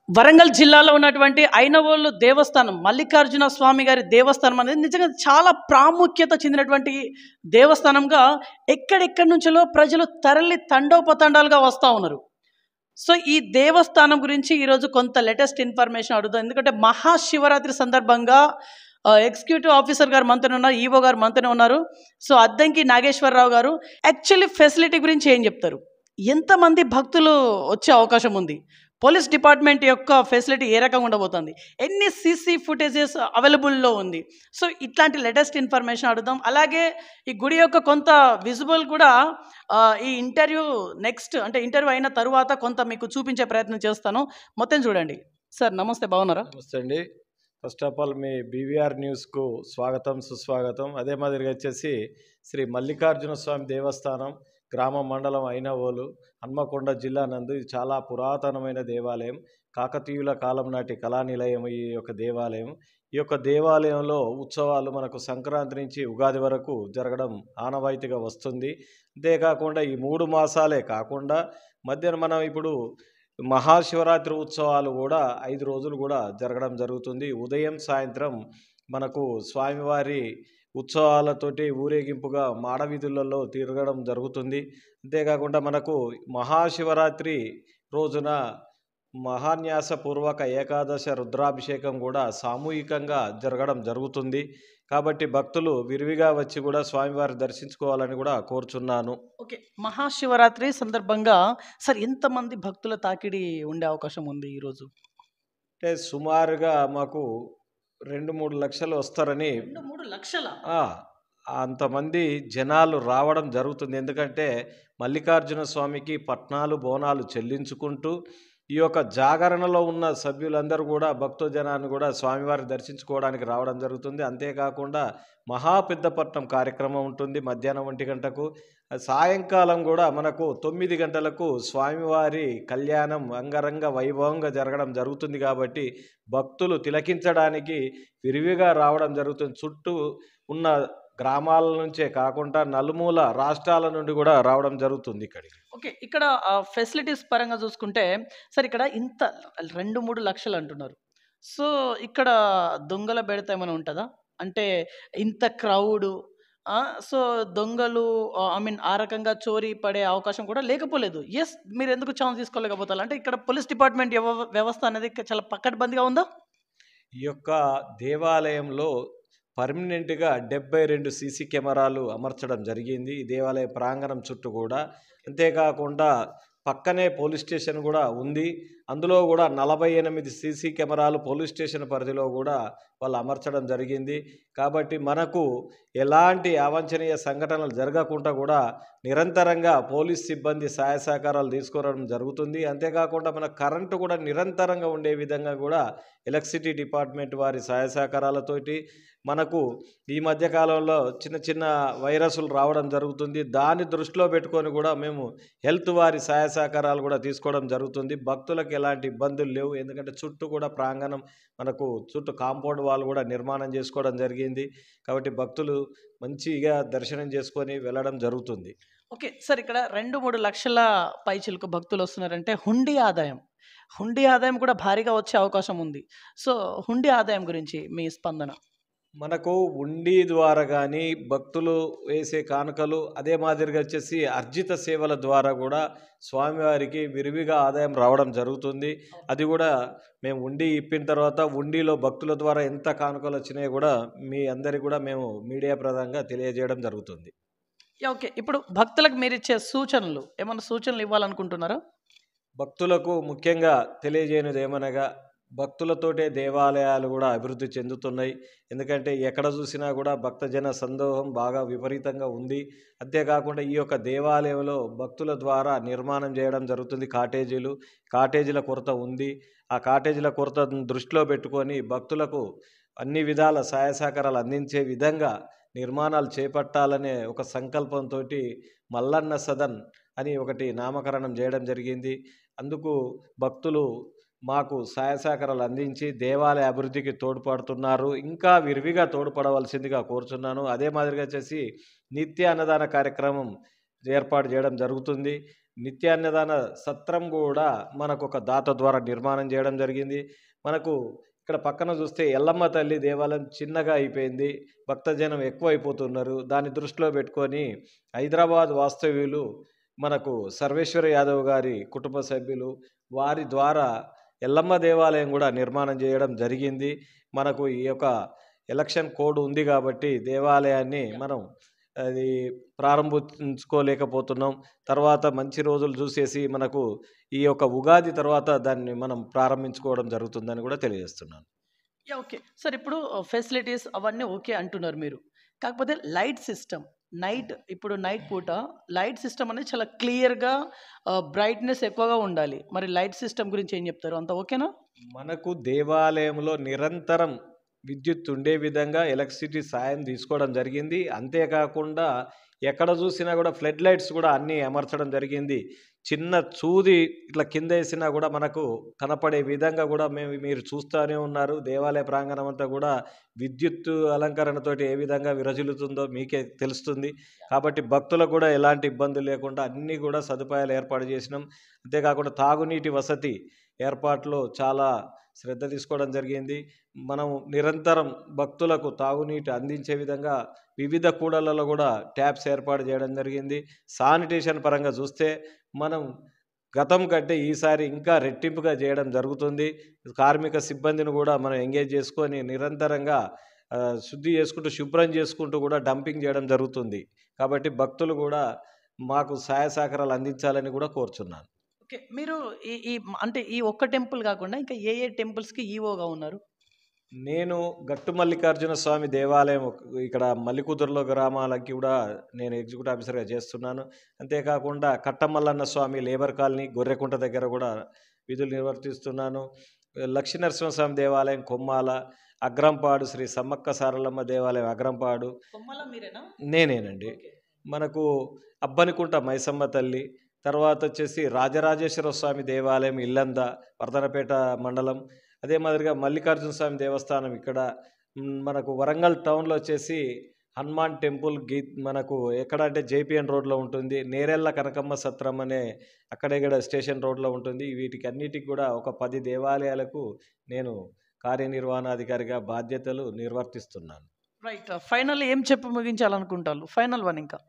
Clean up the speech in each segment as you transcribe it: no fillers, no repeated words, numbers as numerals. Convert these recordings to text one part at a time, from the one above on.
వరంగల్ జిల్లాలో ఉన్నటువంటి ఐనవోలు దేవస్థానం మల్లికార్జున స్వామి గారి దేవస్థానం అనేది నిజంగా చాలా ప్రాముఖ్యత చెందినటువంటి దేవస్థానంగా ఎక్కడెక్కడి నుంచో ప్రజలు తరలి తండోపతండాలుగా వస్తూ ఉన్నారు. సో ఈ దేవస్థానం గురించి ఈరోజు కొంత లేటెస్ట్ ఇన్ఫర్మేషన్ అడుగుతాం. ఎందుకంటే మహాశివరాత్రి సందర్భంగా ఎగ్జిక్యూటివ్ ఆఫీసర్ గారు మనతోనే ఉన్నారు, ఈవో గారు మనతోనే ఉన్నారు. సో అద్దంకి నాగేశ్వరరావు గారు యాక్చువల్లీ ఫెసిలిటీ గురించి ఏం చెప్తారు, ఎంతమంది భక్తులు వచ్చే అవకాశం ఉంది, పోలీస్ డిపార్ట్మెంట్ యొక్క ఫెసిలిటీ ఏ రకంగా ఉండబోతుంది, ఎన్ని సీసీ ఫుటేజెస్ అవైలబుల్లో ఉంది. సో ఇట్లాంటి లేటెస్ట్ ఇన్ఫర్మేషన్ అడుగుదాం. అలాగే ఈ గుడి యొక్క కొంత విజువల్ కూడా ఈ నెక్స్ట్ ఇంటర్వ్యూ అయిన తరువాత కొంత మీకు చూపించే ప్రయత్నం చేస్తాను. మొత్తం చూడండి. సార్ నమస్తే, బాగున్నారా? నమస్తే అండి. First of all me BVR న్యూస్కు స్వాగతం సుస్వాగతం. అదే మాదిరిగా వచ్చేసి శ్రీ మల్లికార్జున స్వామి దేవస్థానం గ్రామం మండలం ఐనవోలు హన్మకొండ జిల్లా నందు ఇది చాలా పురాతనమైన దేవాలయం. కాకతీయుల కాలం నాటి కళానిలయం ఈ యొక్క దేవాలయం. ఈ యొక్క దేవాలయంలో ఉత్సవాలు మనకు సంక్రాంతి నుంచి ఉగాది వరకు జరగడం ఆనవాయితీగా వస్తుంది. అంతేకాకుండా ఈ 3 మాసాలే కాకుండా మధ్యన మనం ఇప్పుడు మహాశివరాత్రి ఉత్సవాలు కూడా 5 రోజులు కూడా జరగడం జరుగుతుంది. ఉదయం సాయంత్రం మనకు స్వామివారి ఉత్సవాలతోటి ఊరేగింపుగా మాడవీధులలో తిరగడం జరుగుతుంది. అంతేకాకుండా మనకు మహాశివరాత్రి రోజున మహాన్యాసపూర్వక ఏకాదశ రుద్రాభిషేకం కూడా సామూహికంగా జరగడం జరుగుతుంది. కాబట్టి భక్తులు విరివిగా వచ్చి కూడా స్వామివారి దర్శించుకోవాలని కూడా కోరుచున్నాను. ఓకే, మహాశివరాత్రి సందర్భంగా సార్ ఎంతమంది భక్తుల తాకిడి ఉండే అవకాశం ఉంది ఈరోజు? అంటే సుమారుగా మాకు 2-3 లక్షలు వస్తారని. 2-3 లక్షల? అంతమంది జనాలు రావడం జరుగుతుంది. ఎందుకంటే మల్లికార్జున స్వామికి పట్నాలు బోనాలు చెల్లించుకుంటూ ఈ యొక్క జాగరణలో ఉన్న సభ్యులందరూ కూడా భక్తజనాన్ని కూడా స్వామివారిని దర్శించుకోవడానికి రావడం జరుగుతుంది. అంతేకాకుండా మహాపెద్దపట్నం కార్యక్రమం ఉంటుంది మధ్యాహ్నం 1 గంటకు. సాయంకాలం కూడా మనకు 9 గంటలకు స్వామివారి కళ్యాణం అంగరంగ వైభవంగా జరగడం జరుగుతుంది. కాబట్టి భక్తులు తిలకించడానికి విరివిగా రావడం జరుగుతుంది. చుట్టూ ఉన్న గ్రామాల నుంచే కాకుండా నలుమూల రాష్ట్రాల నుండి కూడా రావడం జరుగుతుంది ఇక్కడికి. ఓకే, ఇక్కడ ఫెసిలిటీస్ పరంగా చూసుకుంటే సార్ ఇక్కడ ఇంత 2-3 లక్షలు అంటున్నారు. సో ఇక్కడ దొంగల బెడత ఏమైనా ఉంటుందా? అంటే ఇంత క్రౌడు, సో దొంగలు ఆ రకంగా చోరీ పడే అవకాశం కూడా లేకపోలేదు. ఎస్, మీరు ఎందుకు ఛాన్స్ తీసుకోలేకపోతారు? అంటే ఇక్కడ పోలీస్ డిపార్ట్మెంట్ వ్యవస్థ అనేది చాలా పకడ్బందీగా ఉందా? ఈ యొక్క దేవాలయంలో పర్మనెంట్గా 72 సీసీ కెమెరాలు అమర్చడం జరిగింది ఈ దేవాలయ ప్రాంగణం చుట్టూ కూడా. అంతేకాకుండా పక్కనే పోలీస్ స్టేషన్ కూడా ఉంది. అందులో కూడా 48 సీసీ కెమెరాలు పోలీస్ స్టేషన్ పరిధిలో కూడా వాళ్ళు అమర్చడం జరిగింది. కాబట్టి మనకు ఎలాంటి అవాంఛనీయ సంఘటనలు జరగకుండా కూడా నిరంతరంగా పోలీస్ సిబ్బంది సహాయ సహకారాలు తీసుకోవడం జరుగుతుంది. అంతేకాకుండా మన కరెంటు కూడా నిరంతరంగా ఉండే విధంగా కూడా ఎలక్ట్రిసిటీ డిపార్ట్మెంట్ వారి సహాయ సహకారాలతోటి మనకు ఈ మధ్యకాలంలో చిన్న చిన్న వైరస్లు రావడం జరుగుతుంది. దాన్ని దృష్టిలో పెట్టుకొని కూడా మేము హెల్త్ వారి సహాయ సహకారాలు కూడా తీసుకోవడం జరుగుతుంది. భక్తులకు ఎలాంటి ఇబ్బందులు లేవు. ఎందుకంటే చుట్టూ కూడా ప్రాంగణం మనకు చుట్టూ కాంపౌండ్ వాళ్ళు కూడా నిర్మాణం చేసుకోవడం జరిగింది. కాబట్టి భక్తులు మంచిగా దర్శనం చేసుకొని వెళ్ళడం జరుగుతుంది. ఓకే సార్, ఇక్కడ 2-3 లక్షల పైచిలకు భక్తులు వస్తున్నారంటే హుండీ ఆదాయం కూడా భారీగా వచ్చే అవకాశం ఉంది. సో హుండీ ఆదాయం గురించి మీ స్పందన? మనకు ఉండి ద్వారా కానీ భక్తులు వేసే కానుకలు అదే మాదిరిగా వచ్చేసి అర్జిత సేవల ద్వారా కూడా స్వామివారికి విరివిగా ఆదాయం రావడం జరుగుతుంది. అది కూడా మేము ఉండి ఇప్పిన తర్వాత ఉండిలో భక్తుల ద్వారా ఎంత కానుకలు వచ్చినాయో కూడా మీ అందరికీ కూడా మేము మీడియా ప్రధానంగా తెలియజేయడం జరుగుతుంది. ఓకే, ఇప్పుడు భక్తులకు మీరు ఇచ్చే ఏమైనా సూచనలు ఇవ్వాలనుకుంటున్నారా? భక్తులకు ముఖ్యంగా తెలియజేయనిది ఏమనగా భక్తులతోటే దేవాలయాలు కూడా అభివృద్ధి చెందుతున్నాయి. ఎందుకంటే ఎక్కడ చూసినా కూడా భక్తజన సందోహం బాగా విపరీతంగా ఉంది. అంతేకాకుండా ఈ యొక్క దేవాలయంలో భక్తుల ద్వారా నిర్మాణం చేయడం జరుగుతుంది. కాటేజీల కొరత ఉంది. ఆ కాటేజీల కొరతను దృష్టిలో పెట్టుకొని భక్తులకు అన్ని విధాల సహాయ సహకారాలు అందించే విధంగా నిర్మాణాలు చేపట్టాలనే ఒక సంకల్పంతో మల్లన్న సదన్ అని ఒకటి నామకరణం చేయడం జరిగింది. అందుకు భక్తులు మాకు సహాయ సహకారాలు అందించి దేవాలయ అభివృద్ధికి తోడ్పడుతున్నారు. ఇంకా విరివిగా తోడ్పడవలసిందిగా కోరుచున్నాను. అదే మాదిరిగా వచ్చేసి నిత్య అన్నదాన కార్యక్రమం ఏర్పాటు చేయడం జరుగుతుంది. నిత్యాన్నదాన సత్రం కూడా మనకు ఒక దాత ద్వారా నిర్మాణం చేయడం జరిగింది. మనకు ఇక్కడ పక్కన చూస్తే ఎల్లమ్మ తల్లి దేవాలయం చిన్నగా అయిపోయింది, భక్తజనం ఎక్కువైపోతున్నారు. దాన్ని దృష్టిలో పెట్టుకొని హైదరాబాద్ వాస్తవ్యులు మనకు సర్వేశ్వర యాదవ్ గారి కుటుంబ సభ్యులు వారి ద్వారా ఎల్లమ్మ దేవాలయం కూడా నిర్మాణం చేయడం జరిగింది. మనకు ఈ యొక్క ఎలక్షన్ కోడ్ ఉంది కాబట్టి దేవాలయాన్ని మనం అది ప్రారంభించుకోలేకపోతున్నాం. తర్వాత మంచి రోజులు చూసేసి మనకు ఈ యొక్క ఉగాది తర్వాత దాన్ని మనం ప్రారంభించుకోవడం జరుగుతుందని కూడా తెలియజేస్తున్నాను. ఓకే సార్, ఇప్పుడు ఫెసిలిటీస్ అవన్నీ ఓకే అంటున్నారు మీరు. కాకపోతే లైట్ సిస్టమ్ ఇప్పుడు నైట్ పూట లైట్ సిస్టమ్ అనేది చాలా క్లియర్గా బ్రైట్నెస్ ఎక్కువగా ఉండాలి. మరి లైట్ సిస్టమ్ గురించి ఏం చెప్తారు? అంత ఓకేనా? మనకు దేవాలయంలో నిరంతరం విద్యుత్ ఉండే విధంగా ఎలక్ట్రిసిటీ సాయం తీసుకోవడం జరిగింది. అంతేకాకుండా ఎక్కడ చూసినా కూడా ఫ్లడ్ లైట్స్ కూడా అన్నీ అమర్చడం జరిగింది. చిన్న చూది ఇట్లా కింద వేసినా కూడా మనకు కనపడే విధంగా కూడా మీరు చూస్తూనే ఉన్నారు. దేవాలయ ప్రాంగణం అంతా కూడా విద్యుత్ అలంకరణతోటి ఏ విధంగా విరజిల్లుతుందో మీకే తెలుస్తుంది. కాబట్టి భక్తులకు కూడా ఎలాంటి ఇబ్బందులు లేకుండా అన్నీ కూడా సదుపాయాలు ఏర్పాటు చేసినాం. అంతేకాకుండా తాగునీటి వసతి ఏర్పాట్లో చాలా శ్రద్ధ తీసుకోవడం జరిగింది. మనం నిరంతరం భక్తులకు తాగునీటి అందించే విధంగా వివిధ కూడళ్లలో కూడా ట్యాప్స్ ఏర్పాటు చేయడం జరిగింది. శానిటేషన్ పరంగా చూస్తే మనం గతం కంటే ఈసారి ఇంకా రెట్టింపుగా చేయడం జరుగుతుంది. కార్మిక సిబ్బందిని కూడా మనం ఎంగేజ్ చేసుకొని నిరంతరంగా శుద్ధి చేసుకుంటూ శుభ్రం చేసుకుంటూ కూడా డంపింగ్ చేయడం జరుగుతుంది. కాబట్టి భక్తులు కూడా మాకు సహాయ సహకారాలు అందించాలని కూడా కోరుచున్నాను. ఓకే, మీరు ఈ అంటే ఈ ఒక్క టెంపుల్ కాకుండా ఇంకా ఏ టెంపుల్స్కి ఈవోగా ఉన్నారు? నేను గట్టు మల్లికార్జున స్వామి దేవాలయం ఇక్కడ మల్లికుదురులో గ్రామాలకి కూడా నేను ఎగ్జిక్యూటివ్ ఆఫీసర్గా చేస్తున్నాను. అంతేకాకుండా కట్టమల్లన్న స్వామి లేబర్ కాలనీ గొర్రెకుంట దగ్గర కూడా విధులు నిర్వర్తిస్తున్నాను. లక్ష్మీనరసింహస్వామి దేవాలయం కొమ్మాల, అగ్రంపాడు శ్రీ సమ్మక్క సారలమ్మ దేవాలయం అగ్రంపాడు నేనేనండి. మనకు అబ్బనికుంట మైసమ్మ తల్లి, తర్వాత వచ్చేసి రాజరాజేశ్వర స్వామి దేవాలయం ఇల్లంద వర్ధనపేట మండలం. అదే మాదిరిగా మల్లికార్జున స్వామి దేవస్థానం ఇక్కడ మనకు వరంగల్ టౌన్లో వచ్చేసి హనుమాన్ టెంపుల్ మనకు ఎక్కడ అంటే జేపీఎన్ రోడ్లో ఉంటుంది. నేరెళ్ళ కనకమ్మ సత్రం అనే అక్కడే స్టేషన్ రోడ్లో ఉంటుంది. వీటికి అన్నిటికి కూడా ఒక 10 దేవాలయాలకు నేను కార్యనిర్వహణాధికారిగా బాధ్యతలు నిర్వర్తిస్తున్నాను. రైట్, ఫైనల్ ఏం చెప్పి ముగించాలనుకుంటారు? ఫైనల్ వన్ ఇంకా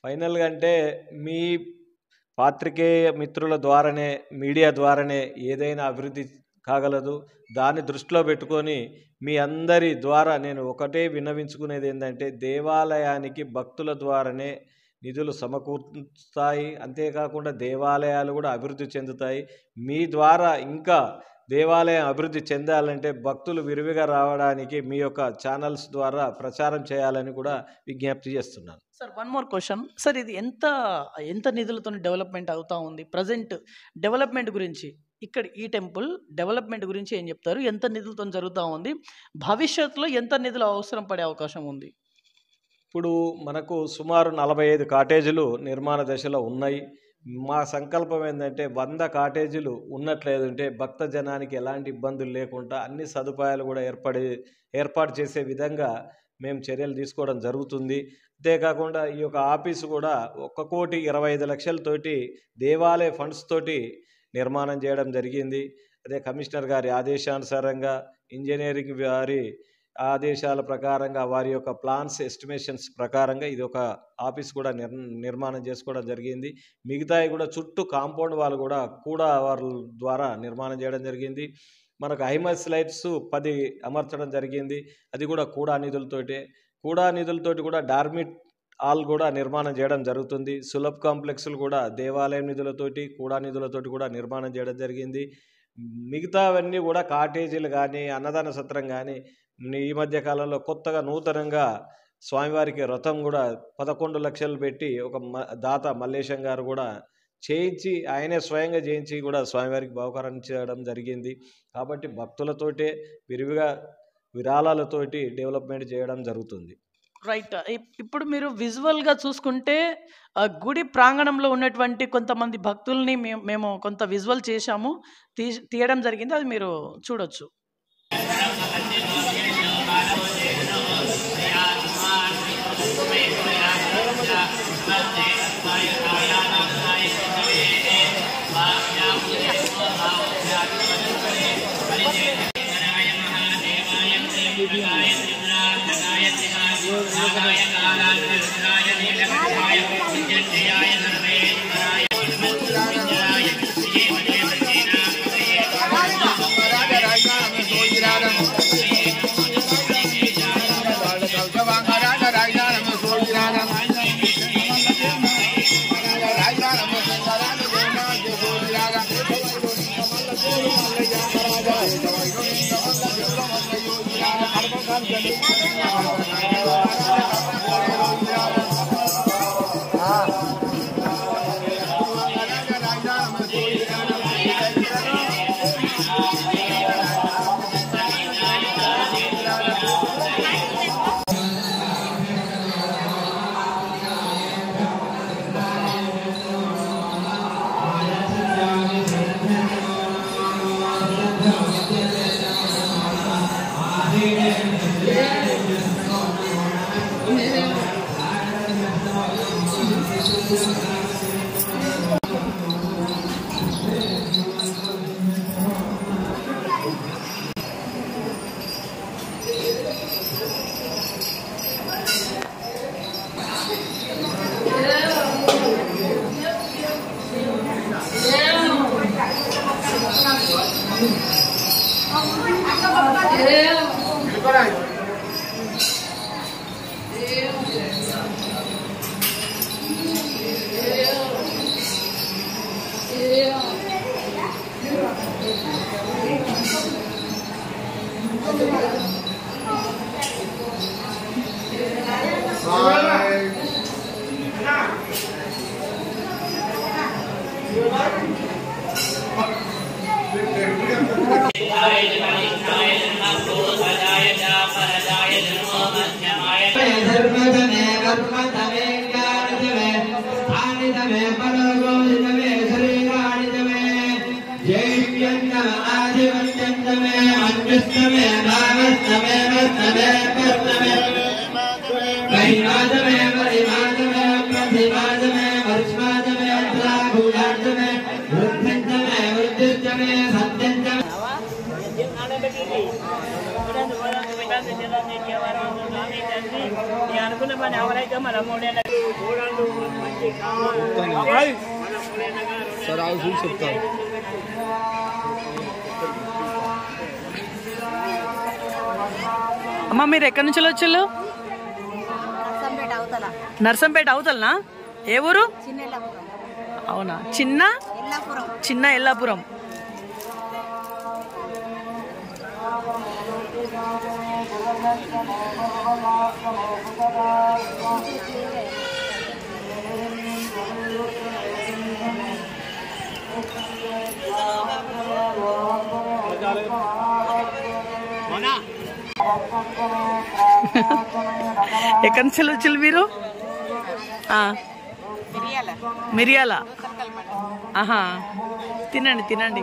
ఫైనల్గా అంటే మీ పాత్రికేయ మిత్రుల ద్వారానే మీడియా ద్వారానే ఏదైనా అభివృద్ధి కాగలదు. దాన్ని దృష్టిలో పెట్టుకొని మీ అందరి ద్వారా నేను ఒకటే విన్నవించుకునేది ఏంటంటే దేవాలయానికి భక్తుల ద్వారానే నిధులు సమకూరుతాయి. అంతేకాకుండా దేవాలయాలు కూడా అభివృద్ధి చెందుతాయి. మీ ద్వారా ఇంకా దేవాలయం అభివృద్ధి చెందాలంటే భక్తులు విరివిగా రావడానికి మీ యొక్క ఛానల్స్ ద్వారా ప్రచారం చేయాలని కూడా విజ్ఞప్తి చేస్తున్నాను. Sir, one more question sir, ఇది ఎంత నిధులతో డెవలప్మెంట్ అవుతా ఉంది? ప్రజెంట్ డెవలప్మెంట్ గురించి ఇక్కడ ఈ టెంపుల్ డెవలప్మెంట్ గురించి ఏం చెప్తారు? ఎంత నిధులతో జరుగుతూ ఉంది? భవిష్యత్తులో ఎంత నిధులు అవసరం పడే అవకాశం ఉంది? ఇప్పుడు మనకు సుమారు 45 కాటేజీలు నిర్మాణ దశలో ఉన్నాయి. మా సంకల్పం ఏంటంటే 100 కాటేజీలు ఉన్నట్లేదంటే భక్త జనానికి ఎలాంటి ఇబ్బందులు లేకుండా అన్ని సదుపాయాలు కూడా ఏర్పాటు చేసే విధంగా మేము చర్యలు తీసుకోవడం జరుగుతుంది. అంతేకాకుండా ఈ యొక్క ఆఫీసు కూడా 1,25,00,000తోటి దేవాలయ ఫండ్స్ తోటి నిర్మాణం చేయడం జరిగింది. అదే కమిషనర్ గారి ఆదేశానుసారంగా ఇంజనీరింగ్ వారి ఆదేశాల ప్రకారంగా వారి యొక్క ప్లాన్స్ ఎస్టిమేషన్స్ ప్రకారంగా ఇది ఒక ఆఫీస్ కూడా నిర్మాణం చేసుకోవడం జరిగింది. మిగతాయి కూడా చుట్టూ కాంపౌండ్ వాళ్ళు కూడా వారి ద్వారా నిర్మాణం చేయడం జరిగింది. మనకు హైమస్ లైట్స్ 10 అమర్చడం జరిగింది. అది కూడా నిధులతోటి కూడా డార్మిట్ హాల్ కూడా నిర్మాణం చేయడం జరుగుతుంది. సులభ్ కాంప్లెక్స్లు కూడా దేవాలయం నిధులతోటి నిధులతోటి కూడా నిర్మాణం చేయడం జరిగింది. మిగతావన్నీ కూడా కాటేజీలు కానీ అన్నదాన సత్రం కానీ ఈ మధ్య కాలంలో కొత్తగా నూతనంగా స్వామివారికి రథం కూడా 11 లక్షలు పెట్టి ఒక దాత మల్లేశం గారు కూడా చేయించి ఆయనే స్వయంగా చేయించి కూడా స్వామివారికి బహుకరించడం జరిగింది. కాబట్టి భక్తులతోటే విరివిగా విరాళాలతోటి డెవలప్మెంట్ చేయడం జరుగుతుంది. రైట్, ఇప్పుడు మీరు విజువల్గా చూసుకుంటే గుడి ప్రాంగణంలో ఉన్నటువంటి కొంతమంది భక్తుల్ని మేము కొంత విజువల్ చేశాము, తీయడం జరిగింది. అది మీరు చూడొచ్చు. అమ్మ మీరు ఎక్కడి నుంచి వచ్చారు? నర్సంపేట అవతలనా? ఏ ఊరు? అవునా, చిన్న ఎల్లాపురం. ఎక్కడి నుంచి వచ్చారు మీరు? మిరియాల. ఆహా, తినండి తినండి.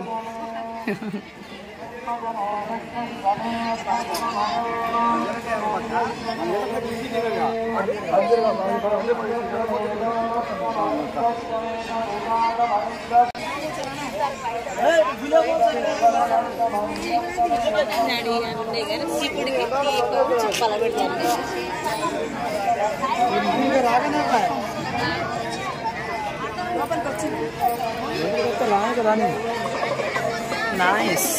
నైస్.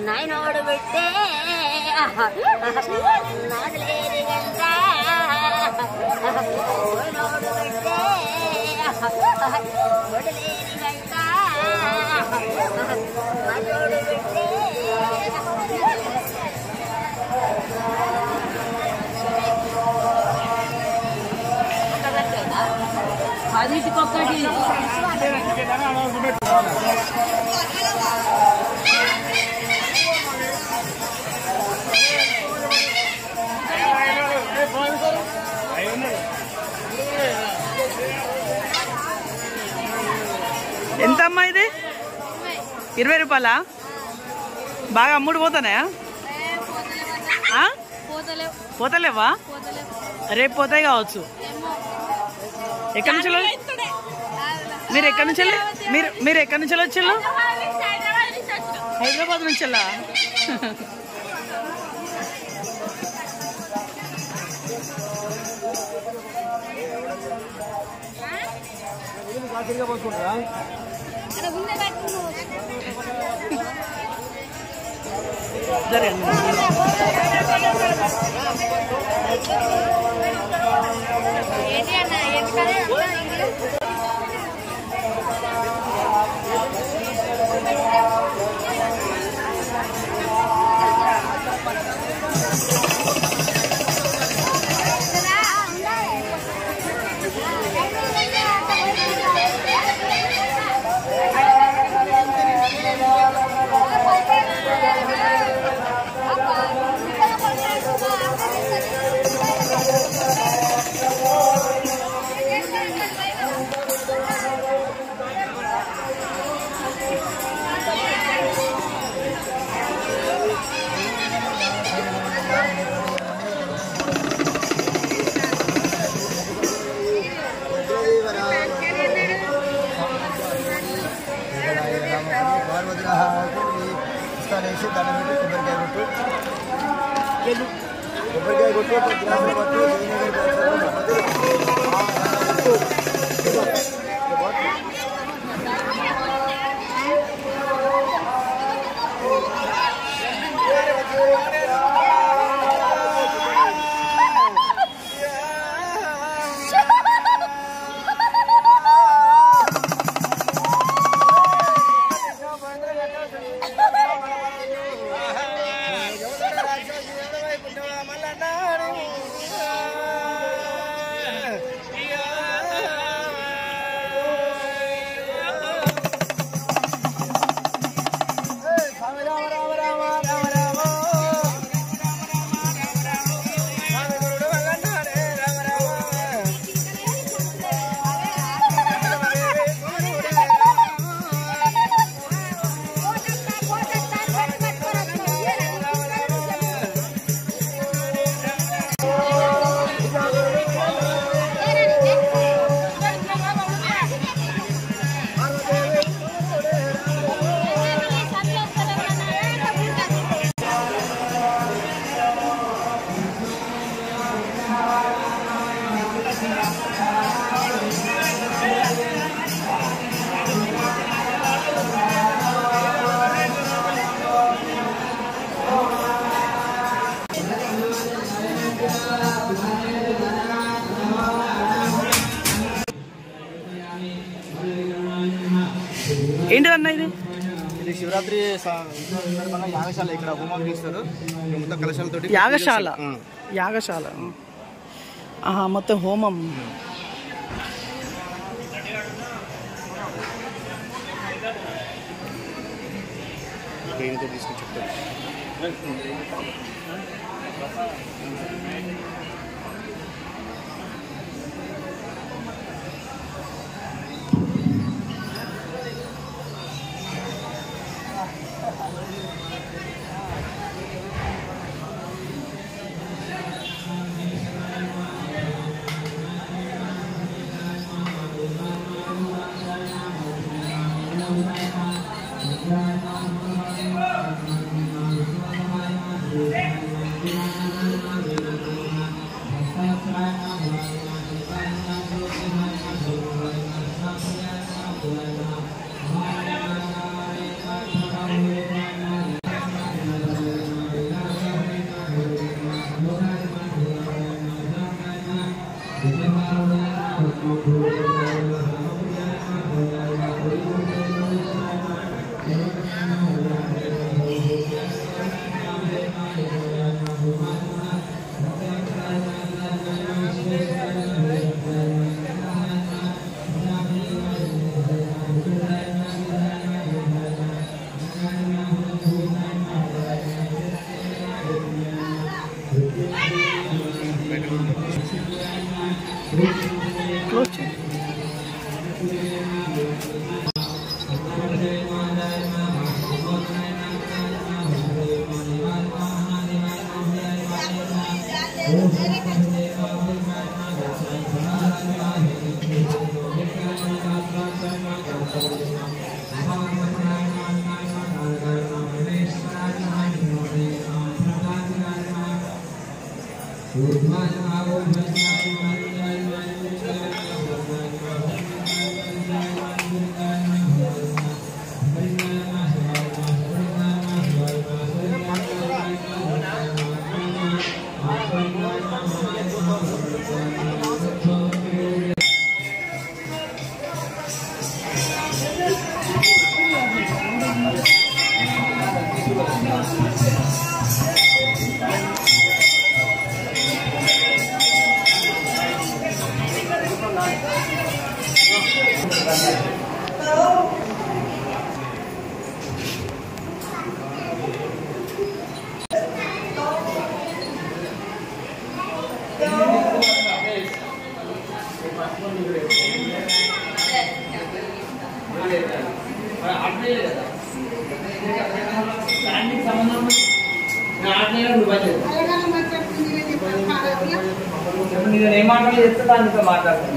నాయనోడు బిడ్డే నాగలేని గంట ఓనోడు బిడ్డే ఒడలేని గంట మనోడు బిడ్డే కదా 10టికొక్కటి. ఎంతమ్మా ఇది? 20 రూపాయలా? బాగా అమ్ముడు పోతానాయా? పోతలేవా? రేపు పోతాయి కావచ్చు. ఎక్కడి నుంచి మీరు ఎక్కడి నుంచి మీరు ఎక్కడి నుంచి వచ్చిళ్ళు? హైదరాబాద్ నుంచి. ఏంటిదన్నా ఇది? ఇది శివరాత్రి యాగశాల. ఇక్కడ హోమం చేస్తారు మొత్తం కలశాలతో. యాగశాల మొత్తం హోమం. తీసుకుని చెప్తారు. క్లోజ్ చేయండి. నేను మాట్లాడి చెప్తే దానితో మాట్లాడతాను.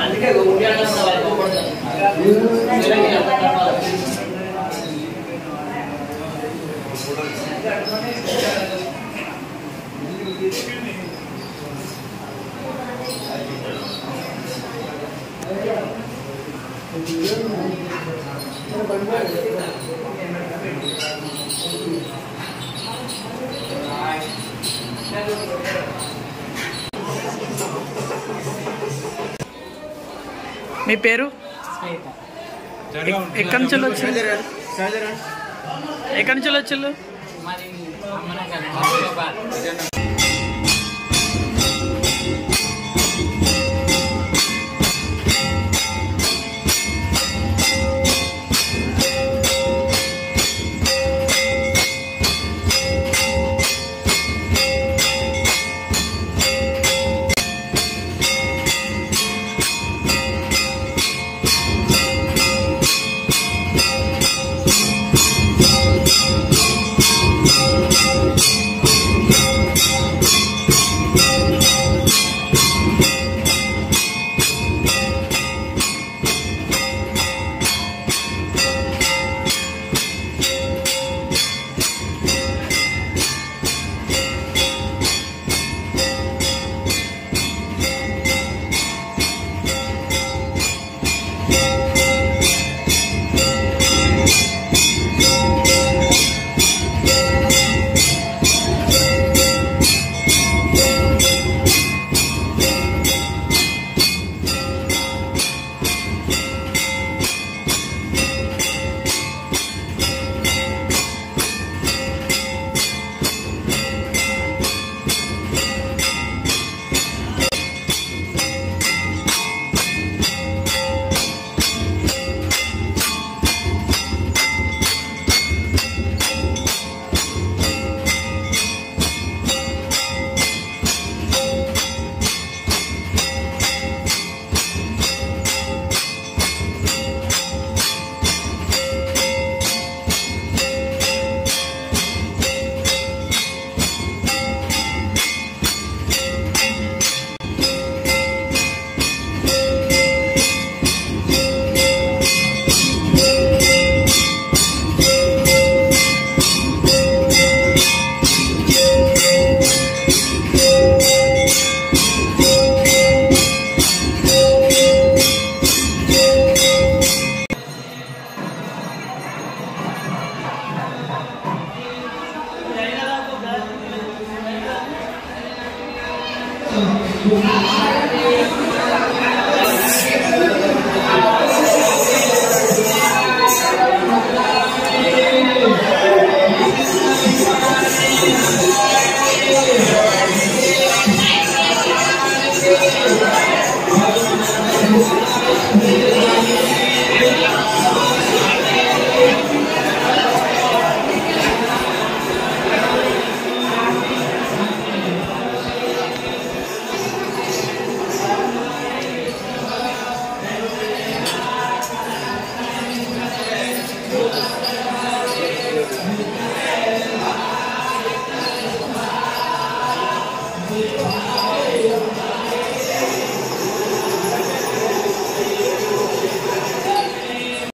అందుకే మీ పేరు? ఎక్కడి నుంచి వచ్చింది? ఎక్కడి నుంచి వచ్చిండు?